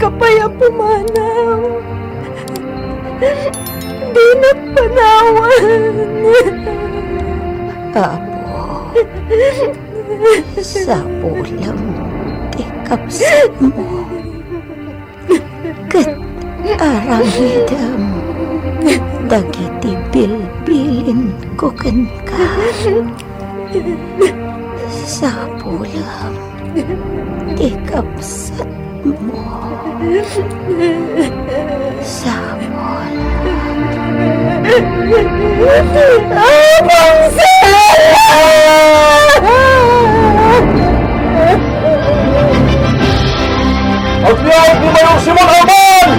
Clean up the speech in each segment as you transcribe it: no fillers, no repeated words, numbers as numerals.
apay pumanaw. Di na panawan. Apo, sa pulang ikapsat mo. Kat aramidam, dagiti bilbilin ko kan ka. Sa pulang ikapsat mo. Sa pulang. Abang Agyaw pumayong Simon Alban!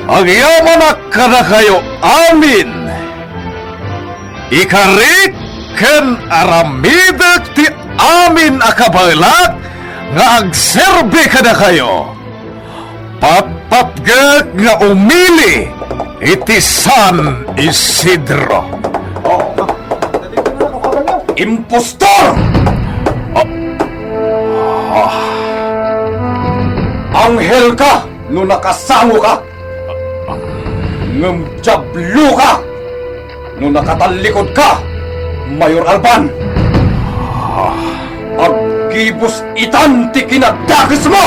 Agyaw manakada kayo amin! Ikarik ken aramidag ti amin akabalak nga agserbe kada kayo. Patpatgag nga umili iti San Isidro. Impostor! Anghel ka no nakasango ka. Ngemjablo ka no nakatalikod ka, Mayor Alban. Agibos itan ti kinadakis mo!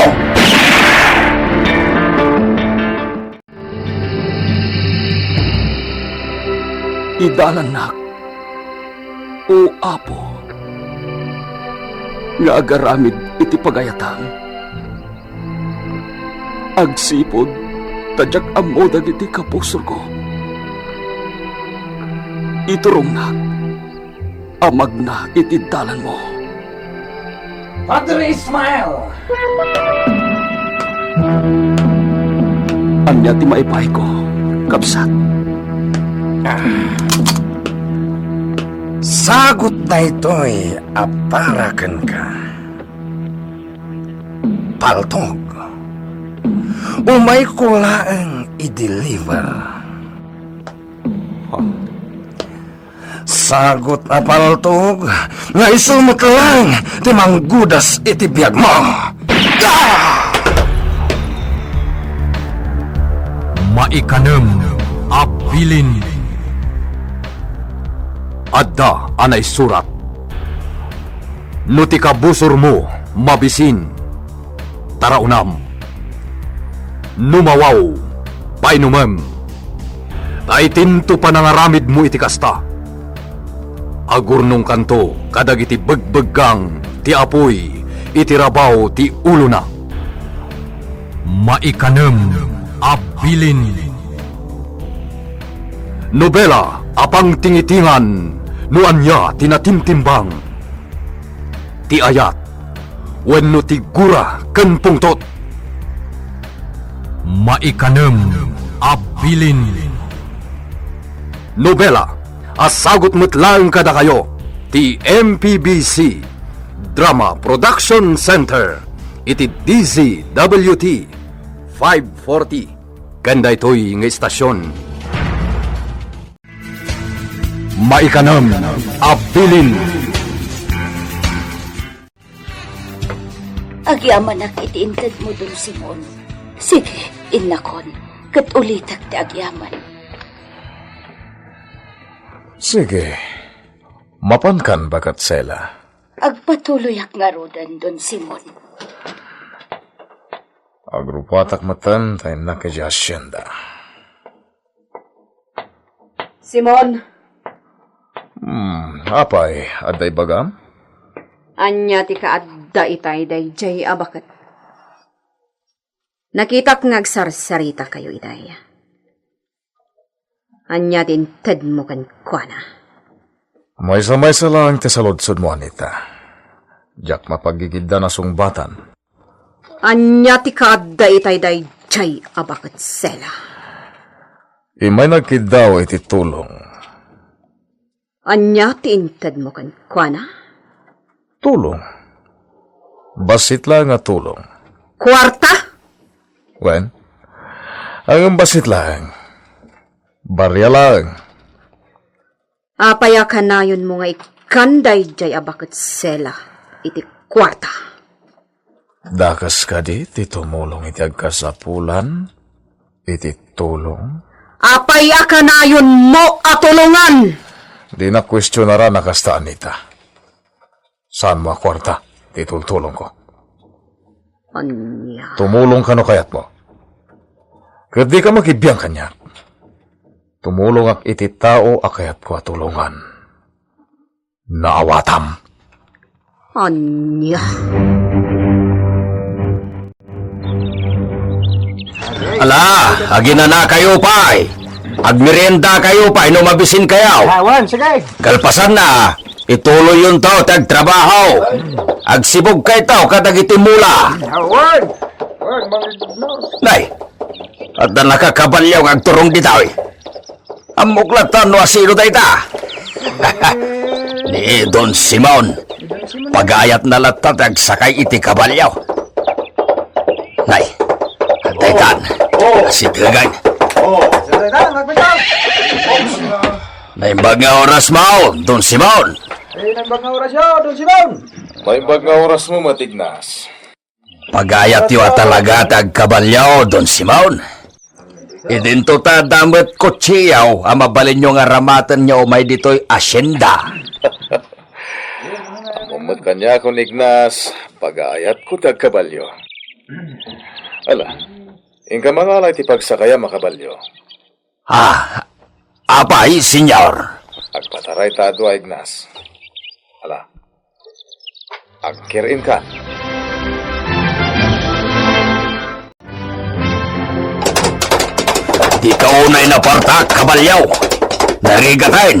Idalanak, o Apo, nga agaramid iti pagayatan. Agsipod, tadyak amodag iti kapusor ko. Iturong na, amag na iti dalan mo. Padre Ismael! Anya ti maipay ko, kapsat. Sagot na ito'y aparakan ka. Paltog. Umay ko laang i-deliver. Sagot na paltog, nga isumot lang ti manggudas iti biyag mo. Maikanem abilin. Adda anay surat. No ti kabusor mo mabisin. Taraunam. Numawaw painumem. Taitinto panangaramid mo iti kasta. Agurnong kanto kadag iti begbeggang ti apoy iti rabaw ti ulo na. Maikanem abilin. Nobela apang tingitingan nuan niya tinatimtimbang. Ti ayat wenno ti gura ken pungtot. Maikanem abilin. Nobela asagot metlang kada kayo ti MPBC Drama Production Center iti DZWT 540 kanda ito'y nga istasyon. Maikanem abilin. Agyaman ak itiintad mo dun, Simon. Sige, inakon. Kat ulitak ti agyaman. Sige, mapankan bakat sela. Agpatuloy ak nga rodan dun, Simon. Agrupatak matan tayo nakadya asyenda. Simon, Apay, aday bagam? anya ti kaadda itay day jay abakat. Nakitak ngagsarsarita kayo itay. Anya din ted mo kan kuana. Maysa-maysa lang ti saludsod mo, Anita. Diyak mapagigida na sungbatan. Anya ti kaadda itay day jay abakat sela. Imay nagkidaw iti tulong. Anya ti inted mo kan kuana. Tulong? Basit lang nga tulong. Kwarta? Wen, ang basit lang. Barya lang. Apaya kanayon mo nga ikanday jay abakat sela iti kwarta. Dakas ka di, tumulong iti agkasapulan, iti tulong. Apay aka na yun mo atulungan! Di na questionara nakastaan nita. Saan mo akwarta, titultulong ko. Anya. Tumulong ka no kayat mo. Kat di ka makibiyang kanya. Tumulong ak iti tao akayat ko atulungan. Naawatam. Anya. Ala, agina na kayo pa'y. Agmerienda kayo pa'y no mabisin kayaw. Sige. Kalpasan na, ituloy yung tao tagtrabaho. Agsibog kay tao katagitimula. Nay, at na nakakabalyaw ang agturong di tao. Amuklatan no asino tayo ta. Ni Don Simon, pagayat na latatag sakay iti kabalyaw. Nay, kataykan, nasigagan. Naimbag nga oras mo, Don Simon. May nga oras mo matignas. Pagayat yu at talaga tag kabalyaw, Don Simon. Idinto ta damat kutsiyaw, ang mabalin nyo nga ramatan nyo may dito'y asyenda. Amumot kanya akong Ignas, pag-aayat ko tagkabalyo. Ala, ingka mga alay ti pagsakaya makabalyo. Apay, senyor. Agpataray ta adwa Ignas. Ala, agkirin ka. Di ka unay na partak, kabalyaw. Narigatayin,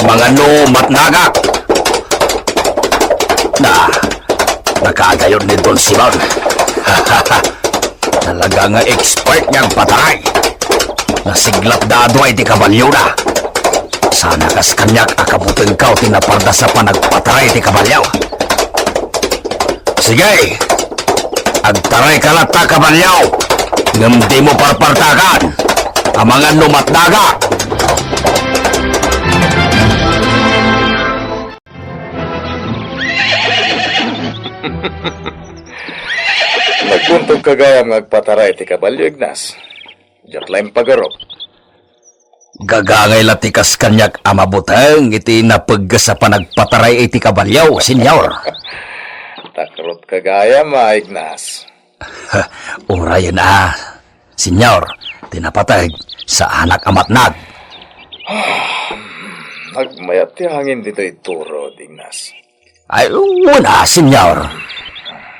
ang mga matnagak. Nakagayon ni Don Simon. Talaga nga expert niyang patay. Nasiglap dado ay di kabalyaw na. Sana kas kanyak akabutin ka o tinaparda sa panagpatay di kabalyaw. Sige, agtaray ka lata kabalyaw. Ngam di mo parpartakan. Ang mga numatnaga. Nagpuntog kagayam ngagpataray ti kabalyo Ignas. Diyak laing pagarop. Gagangay latikas kanyak amabutang iti napagga sa panagpataray iti kabalyaw, senyor. Takrot kagayam Ignas. Urayan na, senyor. Tinapatay sa anak amatnag. Nagmayat ti hangin dito ituro, Ignas. Ay, una, senyor.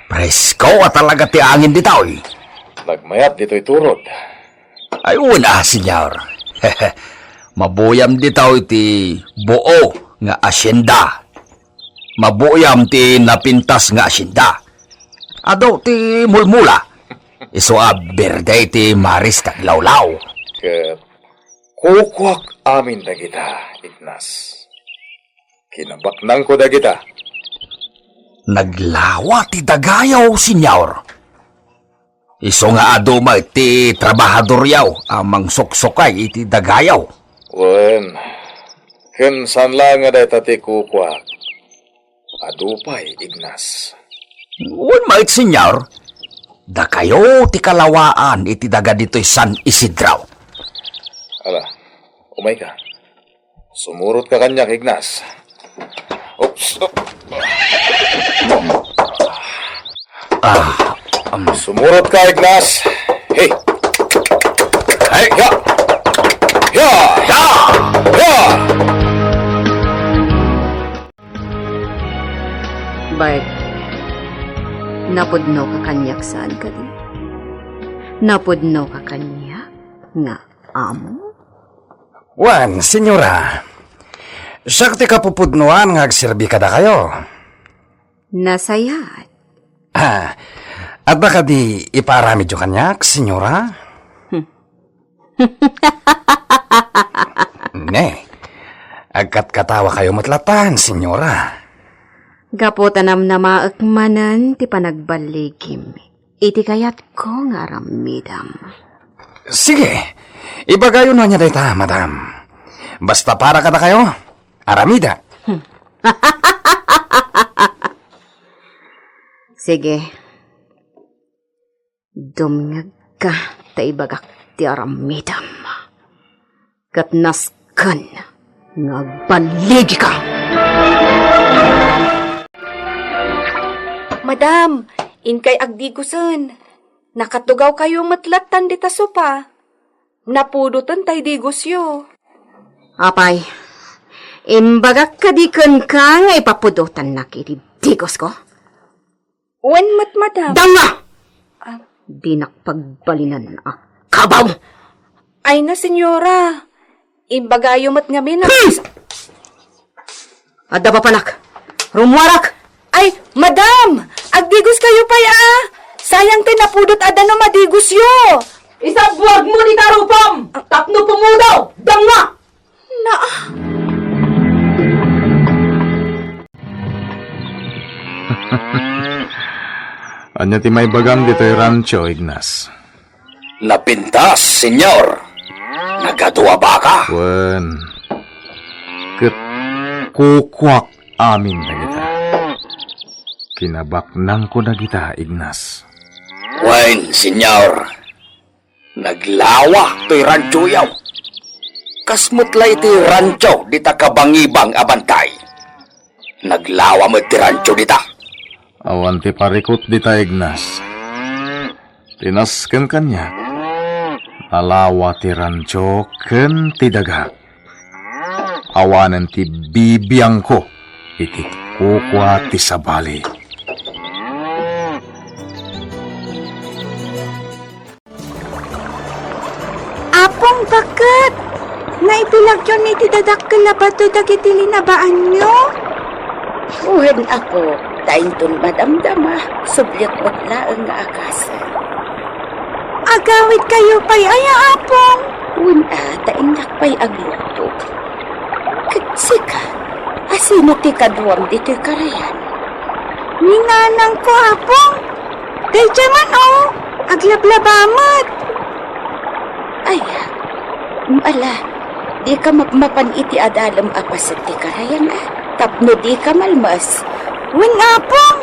Presko at talaga ti angin dito. Nagmayat dito iturod. Ay, una, senyor. Mabuyam dito iti buo nga asyenda. Mabuyam ti napintas nga asyenda. Ado ti mulmula. Iso berde ti maris taglawlaw. Ket kukwak amin na kita, Ignas. Kinabaknang ko na kita. Naglawa ti dagayaw, senyor. Iso nga aduma iti trabahador yaw, amang suksukay iti dagayaw. Wen, ken san lang nga deta ti kukwak. Adupay, Ignas. Wen mait, senyor. Da kayo ti kalawaan iti daga dito'y San Isidro. Ala, umay ka. Sumurot ka kanya, Ignas. Oops. Sumurot ka, Ignas. Hey. Hey, ya. Ya. Ya. Ya. Bart, napudno ka kanyak saan ka di? Napudno ka kanyak nga amo? Wan, senyora. Sakti ka pupudnuan nga agserbi ka da kayo. Nasayat. At baka di iparamid yung kanyak, senyora? Ne, agkat katawa kayo matlatan, senyora. Gapotanam na maakmanan ti panagbaligim. Iti kayat ko nga ramidam. Sige, ibagayon na niya dayta, madam. Basta para kada kayo, aramida. Sige, Dumngag ka, taibagak ti aramidam. Katnaskan, ngagbaligi ka. Madam, inkay agdigusan. Nakatugaw kayo matlatan di tasopa. Napudutan tay digusyo. Apay, imbagak kadikan ka nga ipapudutan na kitidigos ko. Wen mat, madam. Danga! Di nakpagbalinan kabaw! Ay na, senyora. Imbagayo mat nga mina. Adda pa panak! Rumwarak! Ay, madam! Agdigos kayo pa ya! Sayang tinapudot ada no madigos yo! Isabuag mo ni Tarupam! Tapno pumudaw! Danga! Na... Anya ti may bagang dito'y rancho, Ignas. Napintas, senyor. Nagaduwa ba ka? Wen. Ket kukwak amin na kita. Kinabaknang ko na kita, Ignas. Wen, senyor. Naglawa to'y rancho yaw. Kasmutlay ti rancho dita kabangibang abantay. Naglawa mo ti rancho dita. Awan ti parikot dita, Ignas. Tinasken kanya. Nalawa ti rancho ken ti daga. Awanan ti bibiyang ko. Iti kukwa ti sabali. Apong bakit? Naipilag yun iti dadakkel na bato dagiti linabaan nyo? Uhen ako, taintun madamdama, subyot mo't laeng nga akasan. Agawid kayo pa'y aya apong. Una, taindak pa'y agluto. Katsika, asino ti kaduam dito'y karayan? Ninanang ko apong. Day man aglablabamat. Aya, ala, di ka mapan iti adalam apas ti karayan Tapno di ka malmas. Wen apong,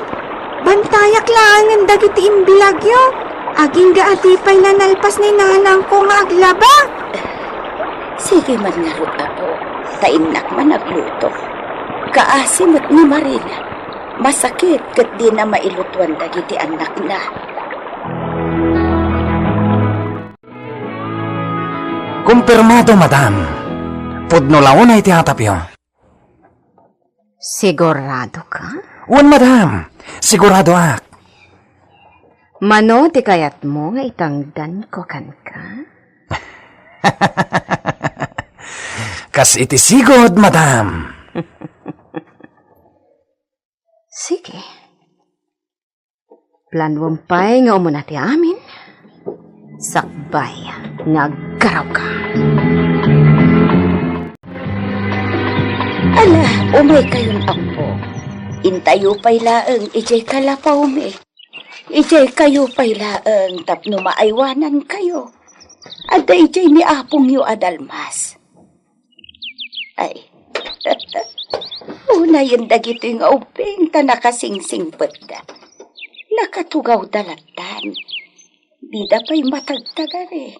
bantayak lang ang dagiti imbilagyo. Aging gaatipay na nalpas ni nanang ko nga aglaba. Sige man nga ro apo, tainak man agluto. Kaasimot ni Marina, masakit kat di na mailutuan dagiti anak na. Kumpirmado, madam. Pudno laon ay tihatapyo. Sigurado ka? Wan, madam. Sigurado ak. Mano ti kayat mo nga itangdan ko kan ka? Kas iti sigod, madam. Sige. Planwang pa'y nga umuna ti amin. Sakbay, nagkaraw ka. Ala, umay kayong ampo. Intayo pa'y laeng, ijay kalapaw me. Ijay kayo pa'y laeng, tapno maaywanan kayo. Ada ijay ni apong yu adalmas. Ay, una yung dagito yung uping ta nakasingsing peta. Nakatugaw dalatan. Bida pa'y matagtagare.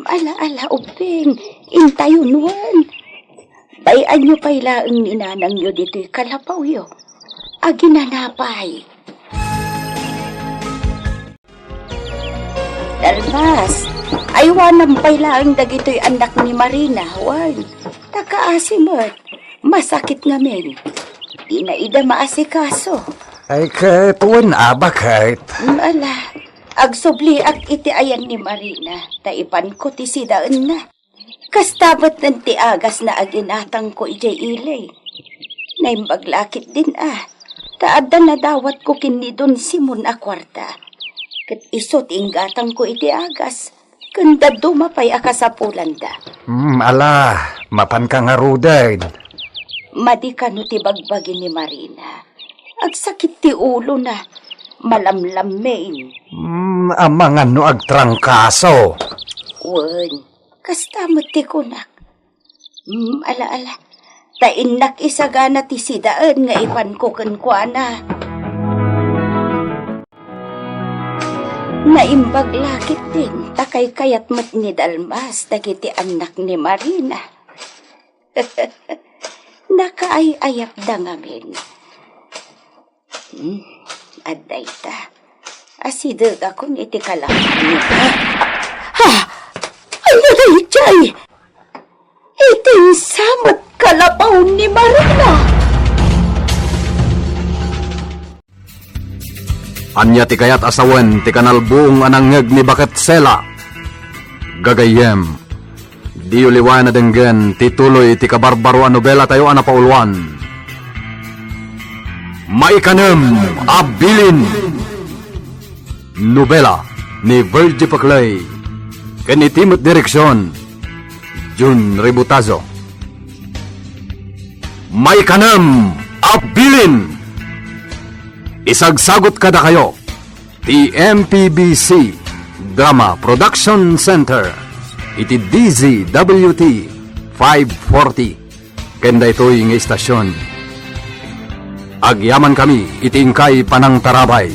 Ala, uping, intayo nuwan. Bayan nyo pa'y laeng ninanang nyo dito'y kalapaw yo. Aginanapay. Dalmas, aywanang pa'y laeng dagito'y anak ni Marina, wan. Takaasimot, masakit ngamin. Di na ida maasikaso. Ay, kahit wan aba kahit. Ala, agsubli ak iti ayan ni Marina, taipan ko ti sidaan na. Kastabot ng ti agas na aginatang ko ijay ilay. Naimbaglakit din taada na dawat ko kini Don Simon a kwarta. Kat isot inggatang ko iti agas. Kanda dumapay akasapulan da. Ala, mapan ka nga ruday. Madi ka no ti bagbagi ni Marina. Agsakit ti ulo na. Malamlamin. Amang ano agtrangkaso. Wen, kastamot ti kunak. Ala. Tainak isagana ti sidaan nga ipan ko kankwana. Naimbag lakit din, takay kayat mat ni Dalmas, dagiti anak ni Marina. Nakaayayap da ngamin. Aday ta. Asidag ako iti kalaman. Ha? Ay, aday, Chay! Iting samot kalapaw ni Marina. Anya ti kayat asawen ti kanalbuong anangeg ni Baket Sela. Gagayem, di uliwan na denggen tituloy ti kabarbaruan nobela tayo anapauluan. Maikanem Abilin. Nobela ni Virgie Paclay. Kanitimot direksyon, Jun Ributazo. Maikanem Abilin. Isagsagot kada kayo, ti MPBC Drama Production Center, iti DZWT 540, kenda ito'y ng istasyon. Agyaman kami, itingkay panang tarabay.